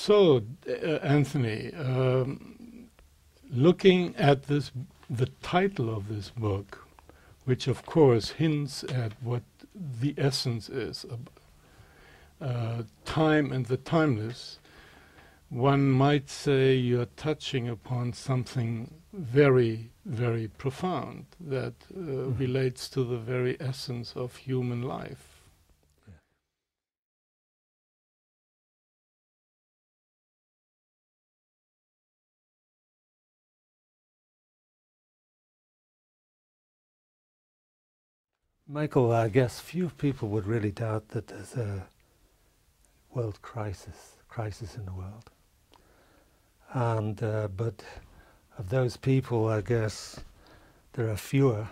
So, Anthony, looking at this, the title of this book, which of course hints at what the essence is of time and the timeless, one might say you're touching upon something very, very profound that relates to the very essence of human life. Michael, I guess few people would really doubt that there's a world crisis in the world. And but of those people, I guess there are fewer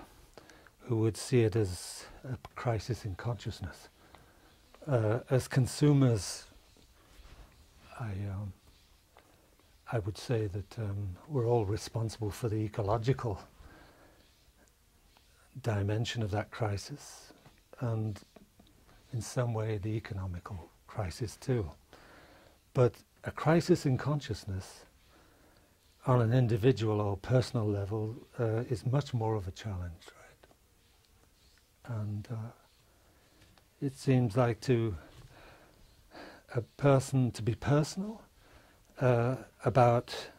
who would see it as a crisis in consciousness. As consumers, I would say that we're all responsible for the ecological dimension of that crisis, and in some way the economical crisis too. But a crisis in consciousness on an individual or personal level is much more of a challenge, right? And it seems like to a person to be personal about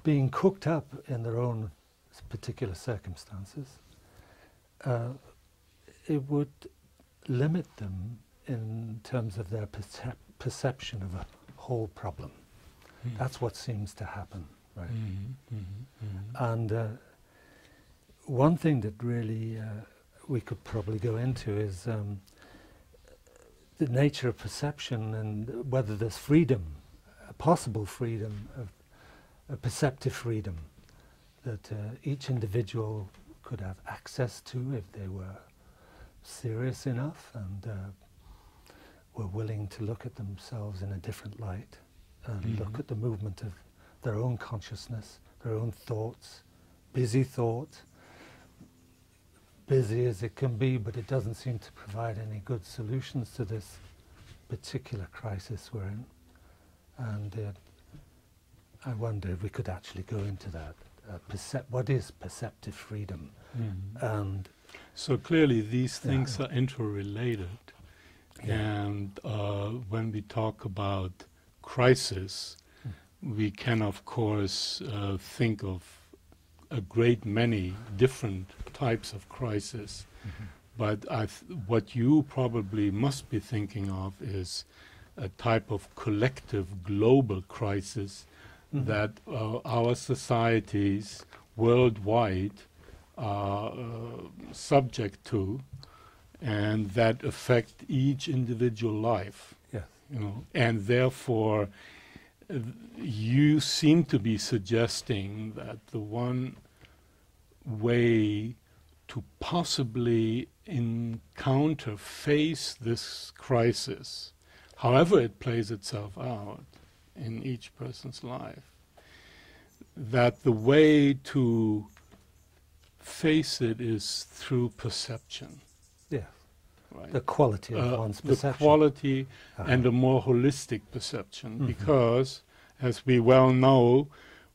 being cooked up in their own particular circumstances, it would limit them in terms of their perception of a whole problem. That's what seems to happen, right? And one thing that really we could probably go into is the nature of perception and whether there's freedom, a possible freedom, a perceptive freedom that each individual could have access to if they were serious enough and were willing to look at themselves in a different light and look at the movement of their own consciousness, their own thoughts, busy thought, busy as it can be, but it doesn't seem to provide any good solutions to this particular crisis we're in. And I wonder if we could actually go into that. What is perceptive freedom? And so clearly these things are interrelated, and when we talk about crisis, we can of course think of a great many different types of crisis, but what you probably must be thinking of is a type of collective global crisis that our societies worldwide are subject to, and that affect each individual life. yes, You know, and therefore you seem to be suggesting that the one way to possibly face this crisis, however it plays itself out in each person's life, that the way to face it is through perception. yes. Right? The quality of one's perception. The quality and a more holistic perception, because, as we well know,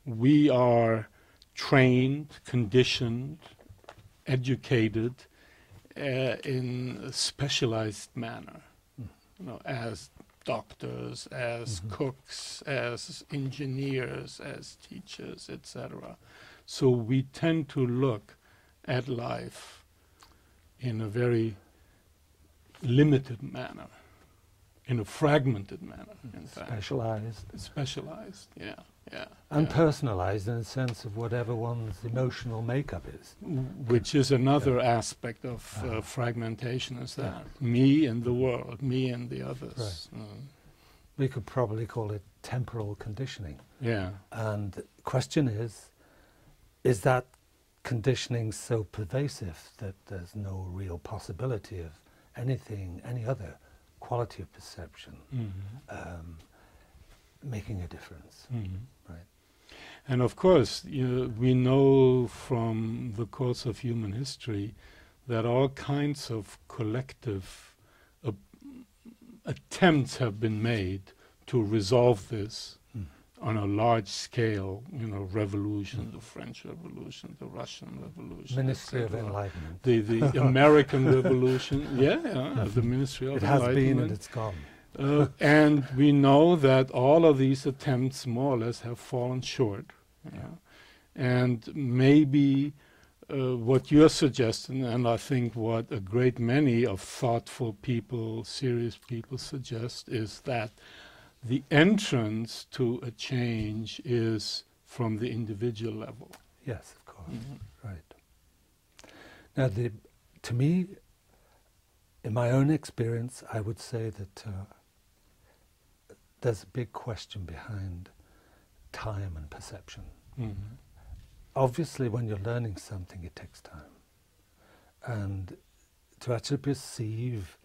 we are trained, conditioned, educated in a specialized manner, you know, as doctors, as cooks, as engineers, as teachers, etc. So we tend to look at life in a very limited manner, in a fragmented manner, in fact. Specialized, yeah. And personalized in the sense of whatever one's emotional makeup is. Which is another aspect of fragmentation, is that me and the world, me and the others. Right. We could probably call it temporal conditioning. Yeah. And the question is that conditioning so pervasive that there's no real possibility of any other quality of perception making a difference, right? And of course, we know from the course of human history that all kinds of collective attempts have been made to resolve this on a large scale, revolution, the French Revolution, the Russian Revolution. Ministry of Enlightenment. The American Revolution, the Ministry of Enlightenment. It has been and it's gone. And we know that all of these attempts more or less have fallen short. And maybe what you're suggesting, and I think what a great many of thoughtful people, serious people suggest, is that the entrance to a change is from the individual level. Yes, of course. Right. Now, to me, in my own experience, I would say that there's a big question behind time and perception. Obviously, when you're learning something, it takes time. And to actually perceive,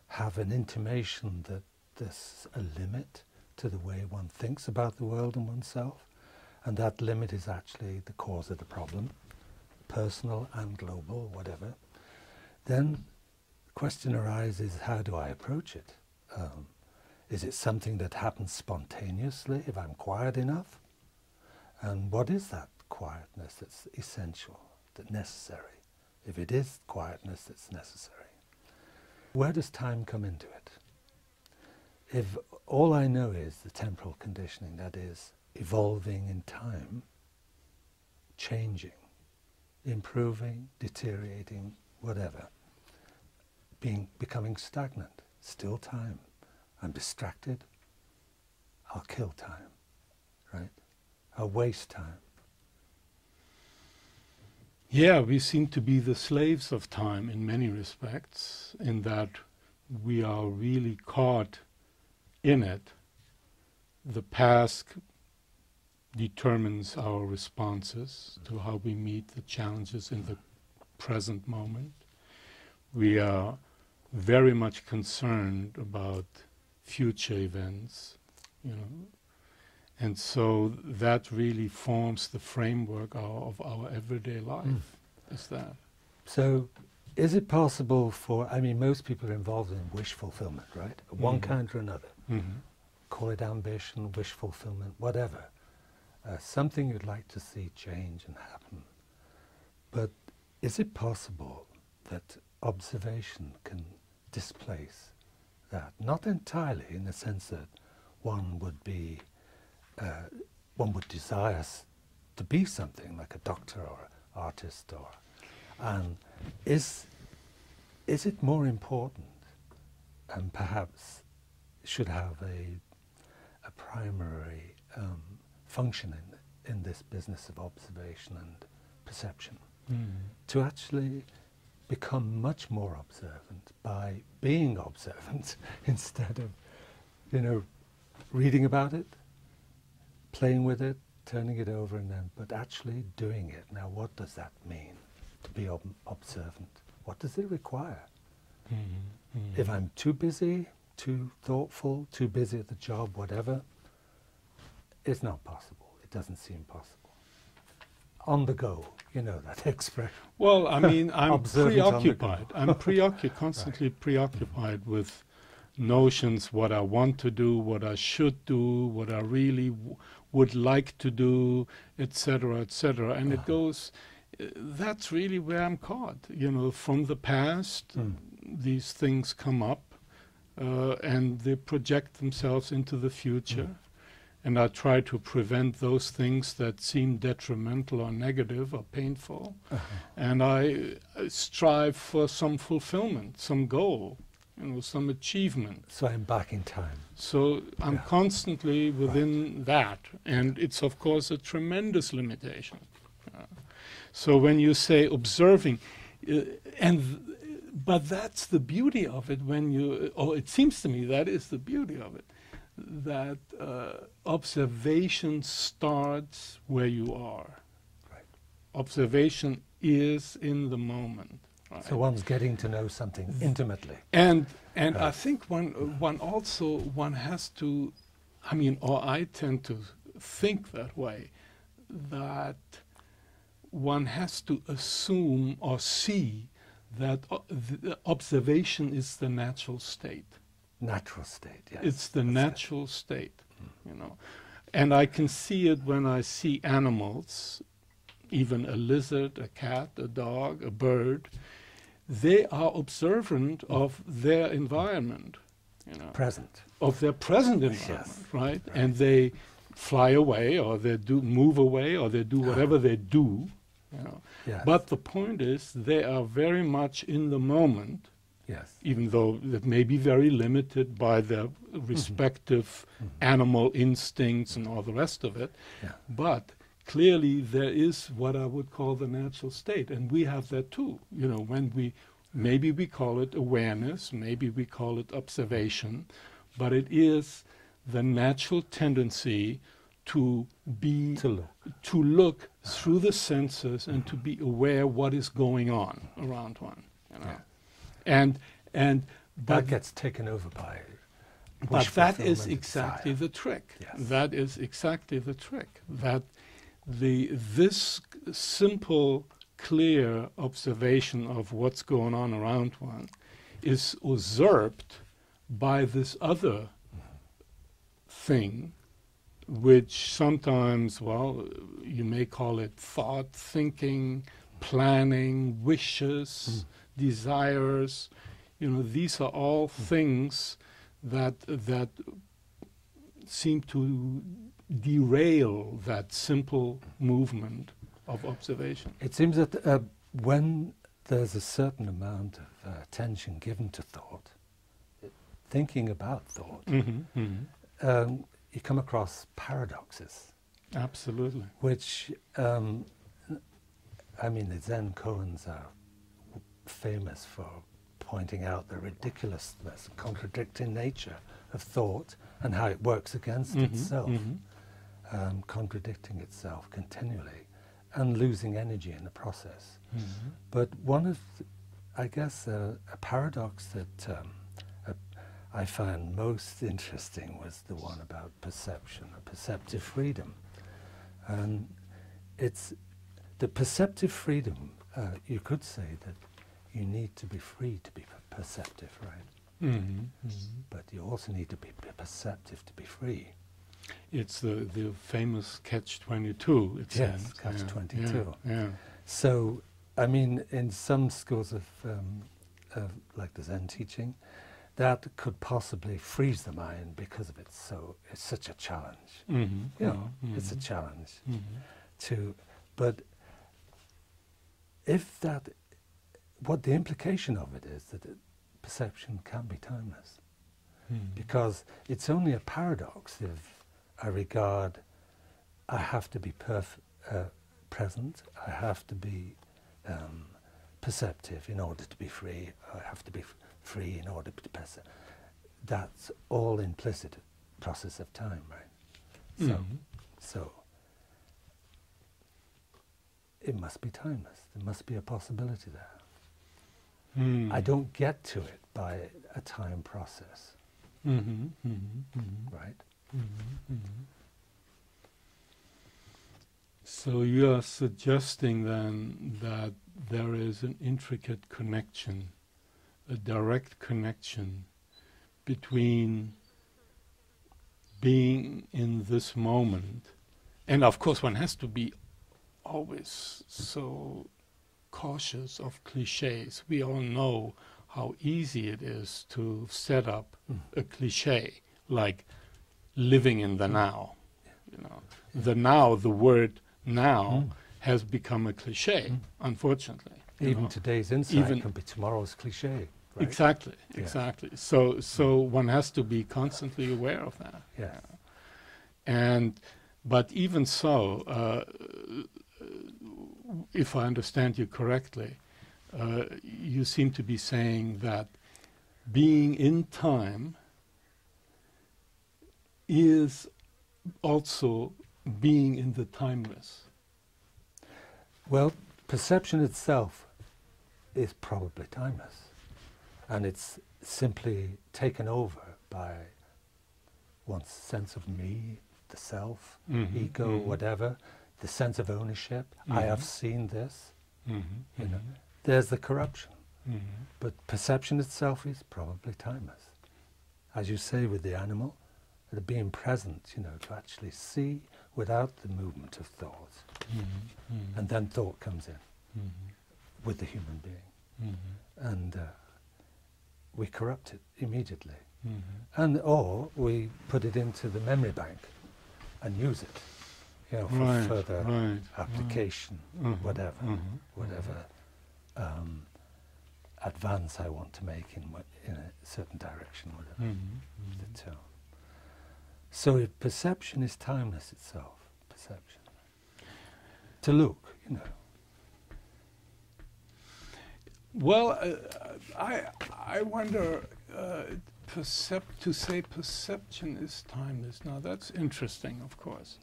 have an intimation that there's a limit to the way one thinks about the world and oneself, and that limit is actually the cause of the problem, personal and global, whatever, then the question arises, how do I approach it? Is it something that happens spontaneously if I'm quiet enough? And what is that quietness that's essential, that's necessary? If it is quietness that's necessary, where does time come into it? If all I know is the temporal conditioning, that is evolving in time, changing, improving, deteriorating, whatever, becoming stagnant, still time. I'm distracted, I'll kill time, right? I'll waste time. Yeah, we seem to be the slaves of time in many respects, in that we are really caught in it. The past determines our responses to how we meet the challenges in the present moment. We are very much concerned about future events, and so that really forms the framework of our everyday life. Is that? So is it possible for, most people are involved in wish fulfillment, right? One kind or another. Call it ambition, wish fulfillment, whatever. Something you'd like to see change and happen. But is it possible that observation can displace that? Not entirely, in the sense that one would desire to be something like a doctor or an artist, and is it more important, and perhaps should have a primary function in this business of observation and perception, to actually become much more observant by being observant instead of, reading about it, playing with it, turning it over, but actually doing it. Now, what does that mean, to be observant? What does it require? If I'm too busy, too thoughtful, too busy at the job, whatever, it's not possible. It doesn't seem possible. On the go, that expression. Well, I'm preoccupied. I'm constantly Right. preoccupied with notions, what I want to do, what I should do, what I really would like to do, etc., etc. And it goes, that's really where I'm caught. From the past, these things come up, and they project themselves into the future. And I try to prevent those things that seem detrimental or negative or painful. And I strive for some fulfillment, some goal, some achievement. So I'm back in time. So I'm constantly within that. And it's, of course, a tremendous limitation. So when you say observing, but that's the beauty of it it seems to me that is the beauty of it, that observation starts where you are. Right. Observation is in the moment. Right? So one's getting to know something intimately. And I think one has to, or I tend to think that way, that one has to assume or see that the observation is the natural state. natural state, yes. It's the natural state, you know. And I can see it when I see animals, even a lizard, a cat, a dog, a bird. They are observant of their environment, you know. Present. Of their present environment, Yes. right? And they fly away, or they move away, or they do whatever they do, you know. Yes. But the point is, they are very much in the moment, Yes. even though that may be very limited by their respective animal instincts and all the rest of it. Yeah. But clearly there is what I would call the natural state, and we have that too. You know, when maybe we call it awareness, maybe we call it observation, but it is the natural tendency to look through the senses and to be aware what is going on around one, you know. Yeah. And that gets taken over by but that is exactly the trick. Yes. That is exactly the trick. That this simple, clear observation of what's going on around one is usurped by this other thing, which sometimes, well, you may call it thought, thinking, planning, wishes, desires. You know, these are all things that seem to derail that simple movement of observation. It seems that when there's a certain amount of attention given to thought, thinking about thought, you come across paradoxes. Absolutely. Which, I mean, the Zen koans are famous for pointing out the ridiculousness, contradicting nature of thought and how it works against itself, contradicting itself continually and losing energy in the process. But one of, I guess, a paradox that I found most interesting was the one about perception, or perceptive freedom. And it's the perceptive freedom, you could say that you need to be free to be perceptive, right? But you also need to be perceptive to be free. It's the famous catch-22, it Yes, says. catch-22. Yeah. So, I mean, in some schools of like the Zen teaching, that could possibly freeze the mind because of it's such a challenge. You know, it's a challenge but if that, what the implication of it is that perception can be timeless, because it's only a paradox if I regard I have to be present, I have to be perceptive in order to be free, I have to be free in order to be perceptive. That's all implicit process of time, right? So it must be timeless. There must be a possibility there. I don't get to it by a time process, right? So you are suggesting then that there is an intricate connection, a direct connection between being in this moment, and of course one has to be always so cautious of cliches. We all know how easy it is to set up a cliche, like living in the now. You know, the now, the word now has become a cliche, unfortunately. Even today's insight can be tomorrow's cliche. Right? Exactly. So one has to be constantly aware of that. Yes. But even so, if I understand you correctly, you seem to be saying that being in time is also being in the timeless. Well, perception itself is probably timeless, and it's simply taken over by one's sense of me, the self, ego, whatever, the sense of ownership. I have seen this. You know, there's the corruption. But perception itself is probably timeless. as you say with the animal, the being present, you know, to actually see without the movement of thought. And then thought comes in with the human being. And we corrupt it immediately. And or we put it into the memory bank and use it, you know, for further application, whatever advance I want to make in a certain direction, whatever. So if perception is timeless itself, perception. To look, you know. Well, I wonder, to say perception is timeless. Now that's interesting, of course.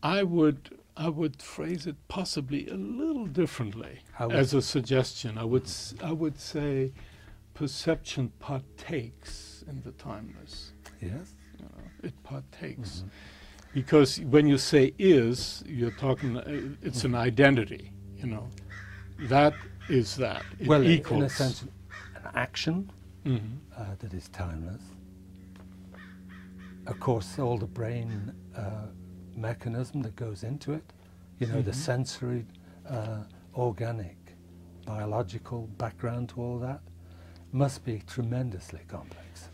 I would phrase it possibly a little differently as a suggestion. I would say perception partakes in the timeless. Yes. You know, it partakes. Because when you say is, you're talking, it's an identity, you know. That is that. It equals. In a sense, an action that is timeless. Of course, all the brain mechanism that goes into it, you know, the sensory, organic, biological background to all that, must be tremendously complex.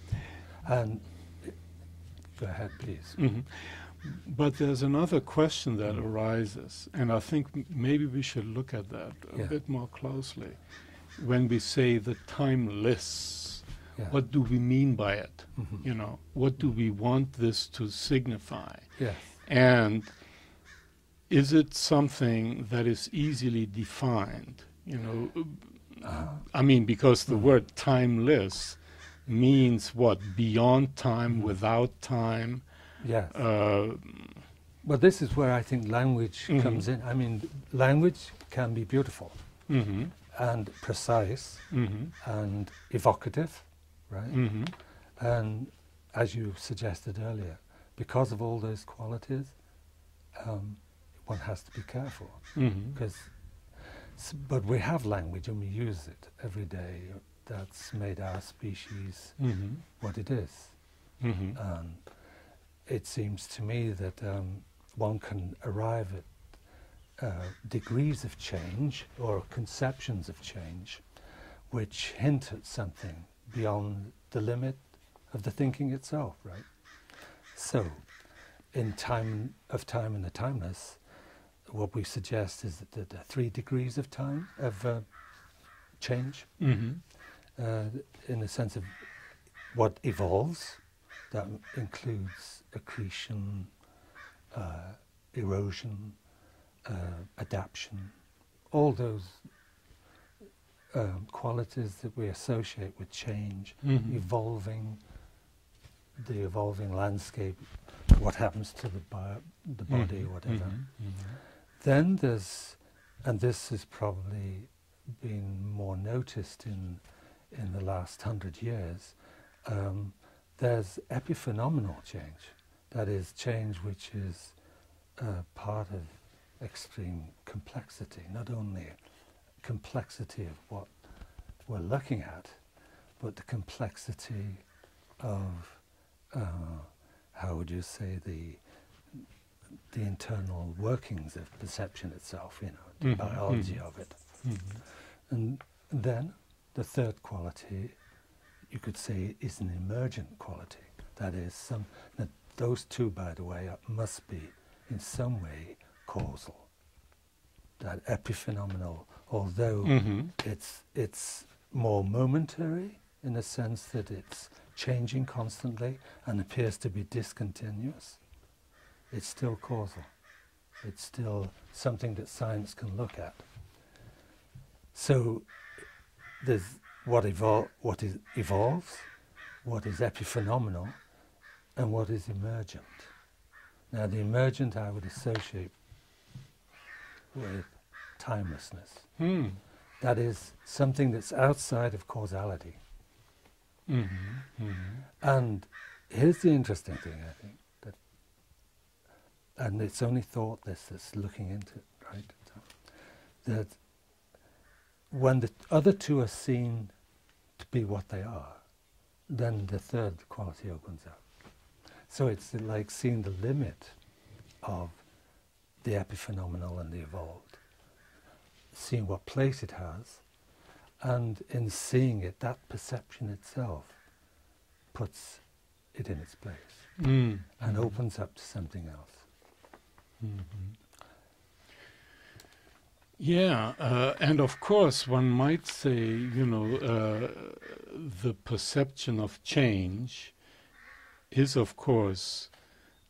And go ahead, please. But there's another question that arises, and I think maybe we should look at that a bit more closely. When we say the timeless, what do we mean by it? You know, what do we want this to signify? And is it something that is easily defined? You know, I mean, because the word timeless means what? Beyond time, without time. Yes. Well, this is where I think language comes in. I mean, language can be beautiful and precise and evocative, right? And as you suggested earlier, because of all those qualities, one has to be careful. But we have language and we use it every day. That's made our species what it is. And it seems to me that one can arrive at degrees of change or conceptions of change which hint at something beyond the limit of the thinking itself, right? So, in time and the timeless, what we suggest is that the 3 degrees of time, of change, in the sense of what evolves, that includes accretion, erosion, adaptation, all those qualities that we associate with change, evolving, the evolving landscape, what happens to the body, whatever. Then there's, and this has probably been more noticed in the last 100 years, there's epiphenomenal change. That is change which is part of extreme complexity, not only complexity of what we're looking at, but the complexity of, how would you say, the internal workings of perception itself, you know, the biology of it. And then the third quality, you could say, is an emergent quality. That is, that those two, by the way, must be in some way causal. That epiphenomenal, although it's more momentary in the sense that it's changing constantly and appears to be discontinuous, it's still causal. It's still something that science can look at. So there's what evolves, what is epiphenomenal, and what is emergent. Now the emergent I would associate with timelessness. That is something that's outside of causality. And here's the interesting thing, I think, that, and it's only thought that's looking into it, right? That when the other two are seen to be what they are, then the third quality opens up. So it's like seeing the limit of the epiphenomenal and the evolved, seeing what place it has, and in seeing it, that perception itself puts it in its place and opens up to something else. Yeah, and of course one might say, you know, the perception of change is of course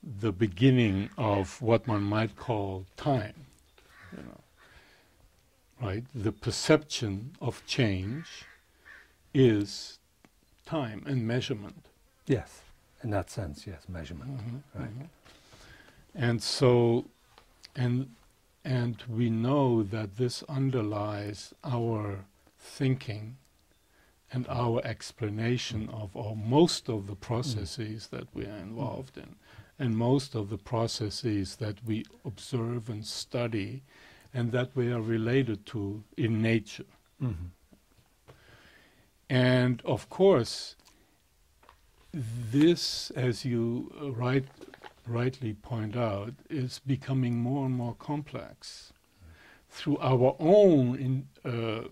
the beginning of what one might call time, you know, right? The perception of change is time and measurement. Yes, in that sense, yes, measurement, right. And so, and we know that this underlies our thinking and our explanation of most of the processes that we are involved in, and most of the processes that we observe and study and that we are related to in nature. And of course, this, as you rightly point out, is becoming more and more complex through our own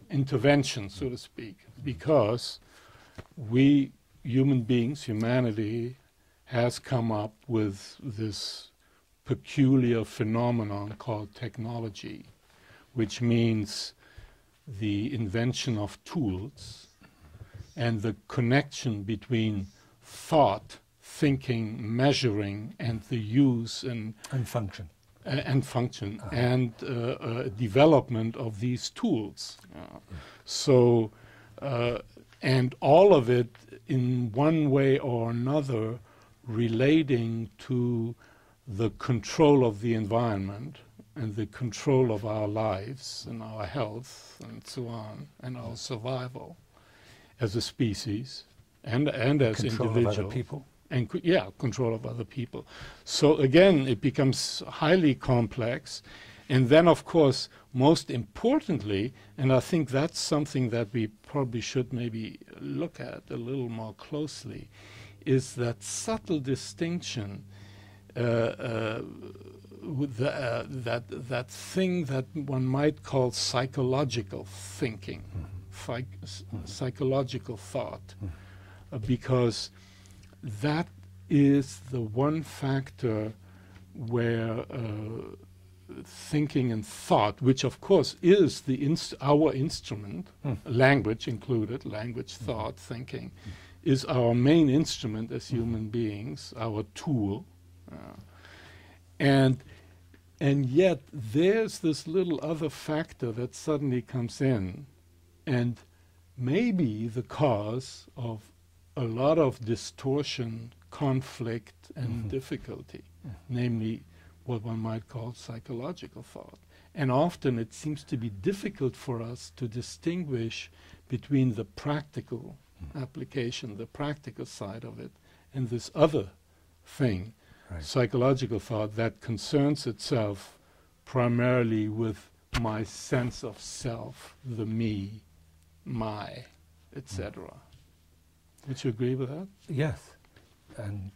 intervention, so to speak, because we, human beings, humanity, has come up with this peculiar phenomenon called technology, which means the invention of tools and the connection between thought, thinking, measuring, and the use and function. And development of these tools. So, and all of it in one way or another relating to the control of the environment and the control of our lives and our health and so on, and our survival as a species and as Control individuals. of other people. And control of other people. So again, it becomes highly complex. And then, of course, most importantly, and I think that's something that we probably should maybe look at a little more closely, is that subtle distinction, with that thing that one might call psychological thinking, psychological thought, because that is the one factor where thinking and thought, which of course is our instrument, language included, language, thought, thinking, is our main instrument as human beings, our tool. And yet there's this little other factor that suddenly comes in and maybe the cause of a lot of distortion, conflict, and difficulty, namely what one might call psychological thought. And often it seems to be difficult for us to distinguish between the practical application, the practical side of it, and this other thing, psychological thought, that concerns itself primarily with my sense of self, the me, my, etc. Would you agree with that? Yes, and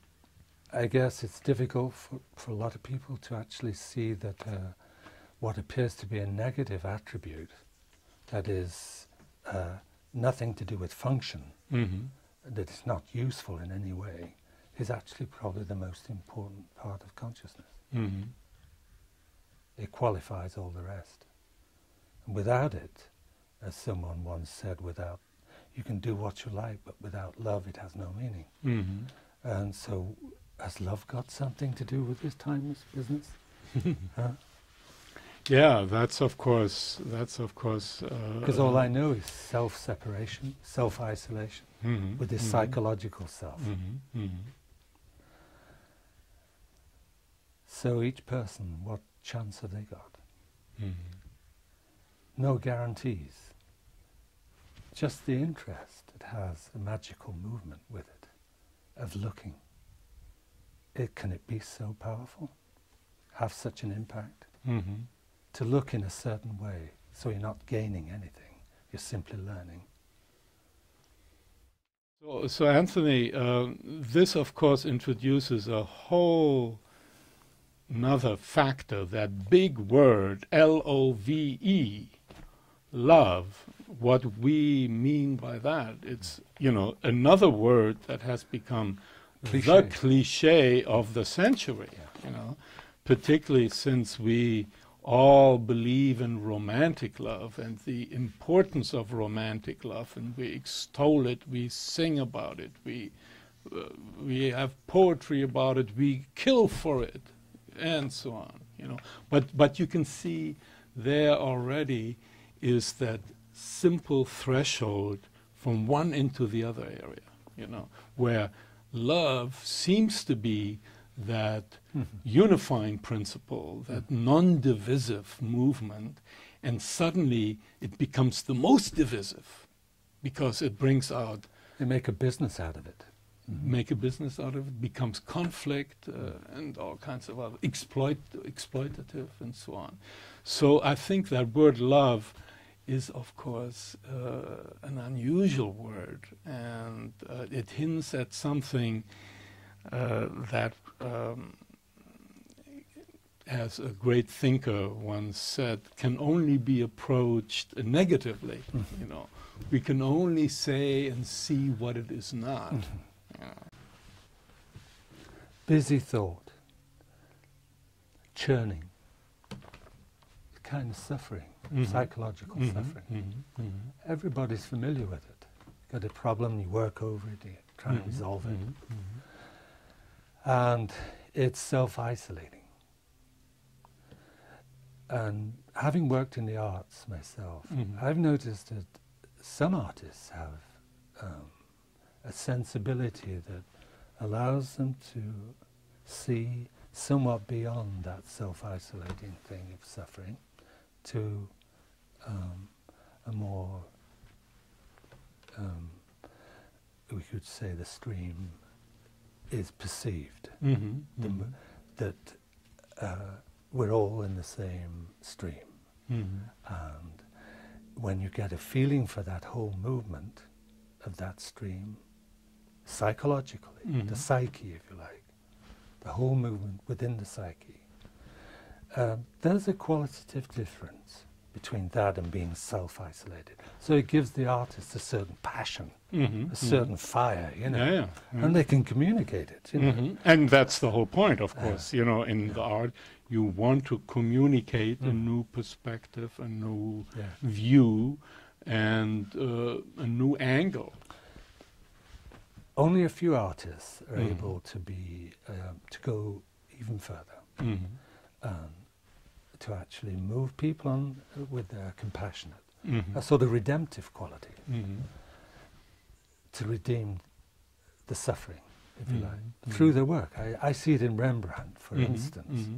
I guess it's difficult for a lot of people to actually see that what appears to be a negative attribute, that is nothing to do with function, that is not useful in any way, is actually probably the most important part of consciousness. It qualifies all the rest. And without it, as someone once said, you can do what you like, but without love it has no meaning. And so, has love got something to do with this timeless business? Yeah, that's of course. Because all I know is self-separation, self-isolation, with this psychological self. So each person, what chance have they got? No guarantees. Just the interest, it has a magical movement with it, of looking. Can it be so powerful? Have such an impact? To look in a certain way, so you're not gaining anything, you're simply learning. So Anthony, this of course introduces a whole another factor, that big word, L-O-V-E, love. What we mean by that, it's, you know, another word that has become the cliche of the century, you know, particularly since we all believe in romantic love and the importance of romantic love, and we extol it, we sing about it, we have poetry about it, we kill for it, and so on, you know. But you can see there already is that simple threshold from one into the other area, you know, where love seems to be that unifying principle, that non-divisive movement, and suddenly it becomes the most divisive because it brings out... They make a business out of it. Make a business out of it, becomes conflict and all kinds of other exploitative and so on. So I think that word love is, of course, an unusual word, and it hints at something that, as a great thinker once said, can only be approached negatively. You know, we can only say and see what it is not. Busy thought, churning, kind of suffering, psychological suffering. Everybody's familiar with it. Got a problem, you work over it, you try and resolve it. And it's self-isolating. And having worked in the arts myself, I've noticed that some artists have a sensibility that allows them to see somewhat beyond that self-isolating thing of suffering to a more, we could say the stream is perceived, that we're all in the same stream. And when you get a feeling for that whole movement of that stream, psychologically, the psyche, if you like, the whole movement within the psyche, there's a qualitative difference between that and being self-isolated. So it gives the artist a certain passion, a certain fire, you know, and they can communicate it, you know. And that's the whole point, of course, you know, in the art, you want to communicate a new perspective, a new view, and a new angle. Only a few artists are able to be to go even further, to actually move people on with their compassionate, a sort of redemptive quality, to redeem the suffering, if you like, through their work. I see it in Rembrandt, for instance.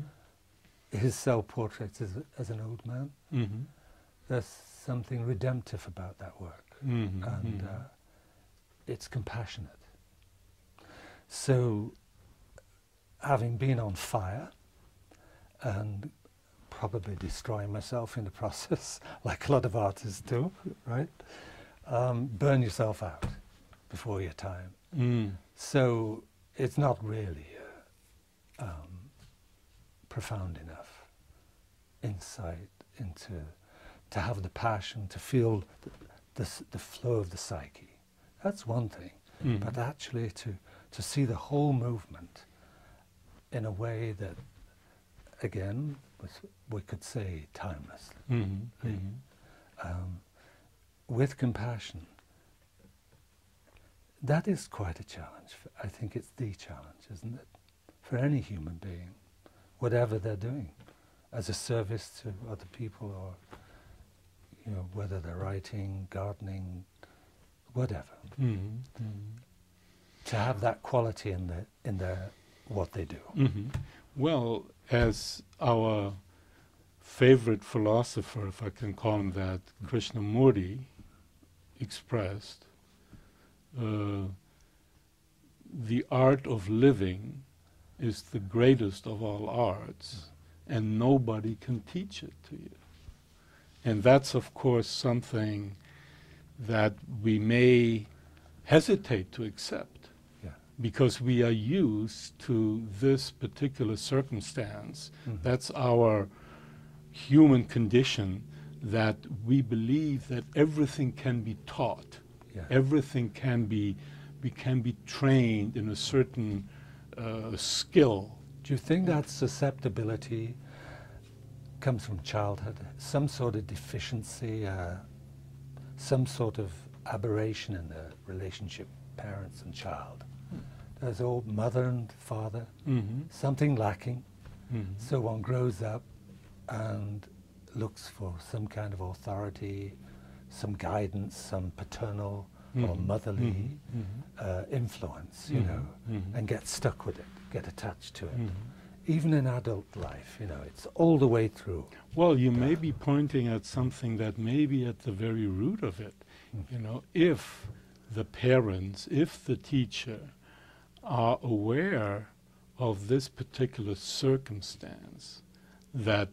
His self-portrait as an old man. There's something redemptive about that work, and it's compassionate. So, having been on fire and probably destroying myself in the process, like a lot of artists do, right? Burn yourself out before your time. So it's not really profound enough insight into to have the passion to feel the flow of the psyche. That's one thing, but actually to see the whole movement in a way that, again, we could say timelessly, with compassion. That is quite a challenge. I think it's the challenge, isn't it? For any human being, whatever they're doing, as a service to other people, or you know, whether they're writing, gardening, whatever. To have that quality in their what they do. Well, as our favorite philosopher, if I can call him that, Krishnamurti, expressed, the art of living is the greatest of all arts, and nobody can teach it to you. And that's, of course, something that we may hesitate to accept, because we are used to this particular circumstance. That's our human condition, that we believe that everything can be taught, everything can be, we can be trained in a certain skill. Do you think that susceptibility comes from childhood? Some sort of deficiency, some sort of aberration in the relationship, parents and child? There's old mother and father, something lacking. So one grows up and looks for some kind of authority, some guidance, some paternal or motherly influence, you know, and get stuck with it, get attached to it. Even in adult life, you know, it's all the way through. Well, you may be pointing at something that may be at the very root of it. You know, if the parents, if the teacher are aware of this particular circumstance, that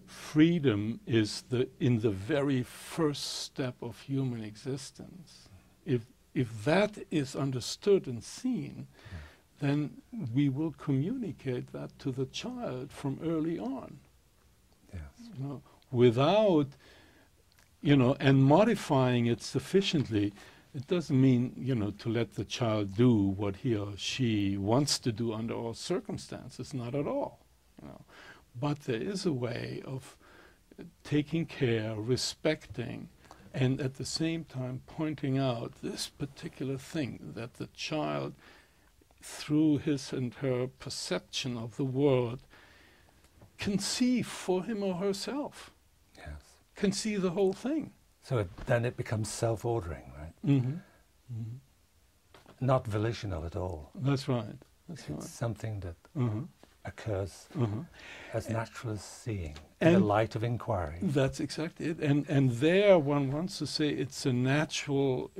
freedom is in the very first step of human existence. If that is understood and seen, then we will communicate that to the child from early on. You know, without, you know, and modifying it sufficiently. It doesn't mean, you know, to let the child do what he or she wants to do under all circumstances, not at all, you know. But there is a way of taking care, respecting, and at the same time pointing out this particular thing that the child, through his and her perception of the world, can see for him or herself, can see the whole thing. So then it becomes self-ordering, right? Not volitional at all. That's right. That's it's something that occurs as natural as seeing, in the light of inquiry. That's exactly it. And there one wants to say it's a natural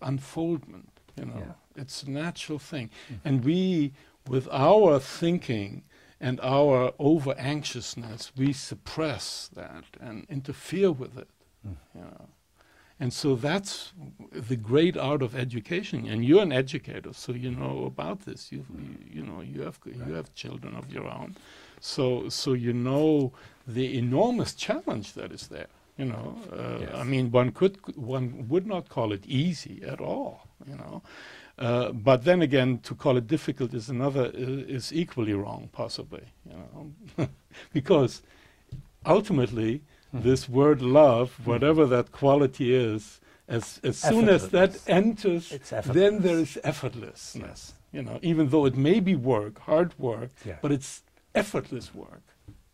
unfoldment, you know. It's a natural thing. And we, with our thinking and our over-anxiousness, we suppress that and interfere with it. You know. And so that's the great art of education. And you're an educator, so you know about this. You know, you have children of your own, so you know the enormous challenge that is there. You know, I mean, one would not call it easy at all. You know. But then again, to call it difficult is equally wrong, possibly, you know, because ultimately this word love, whatever that quality is, as soon as that enters, then there is effortlessness. You know, even though it may be work, hard work, but it's effortless work.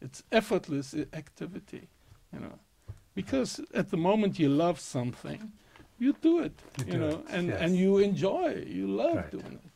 It's effortless activity. You know, because at the moment you love something, you do it, you know, and you enjoy, you love doing it.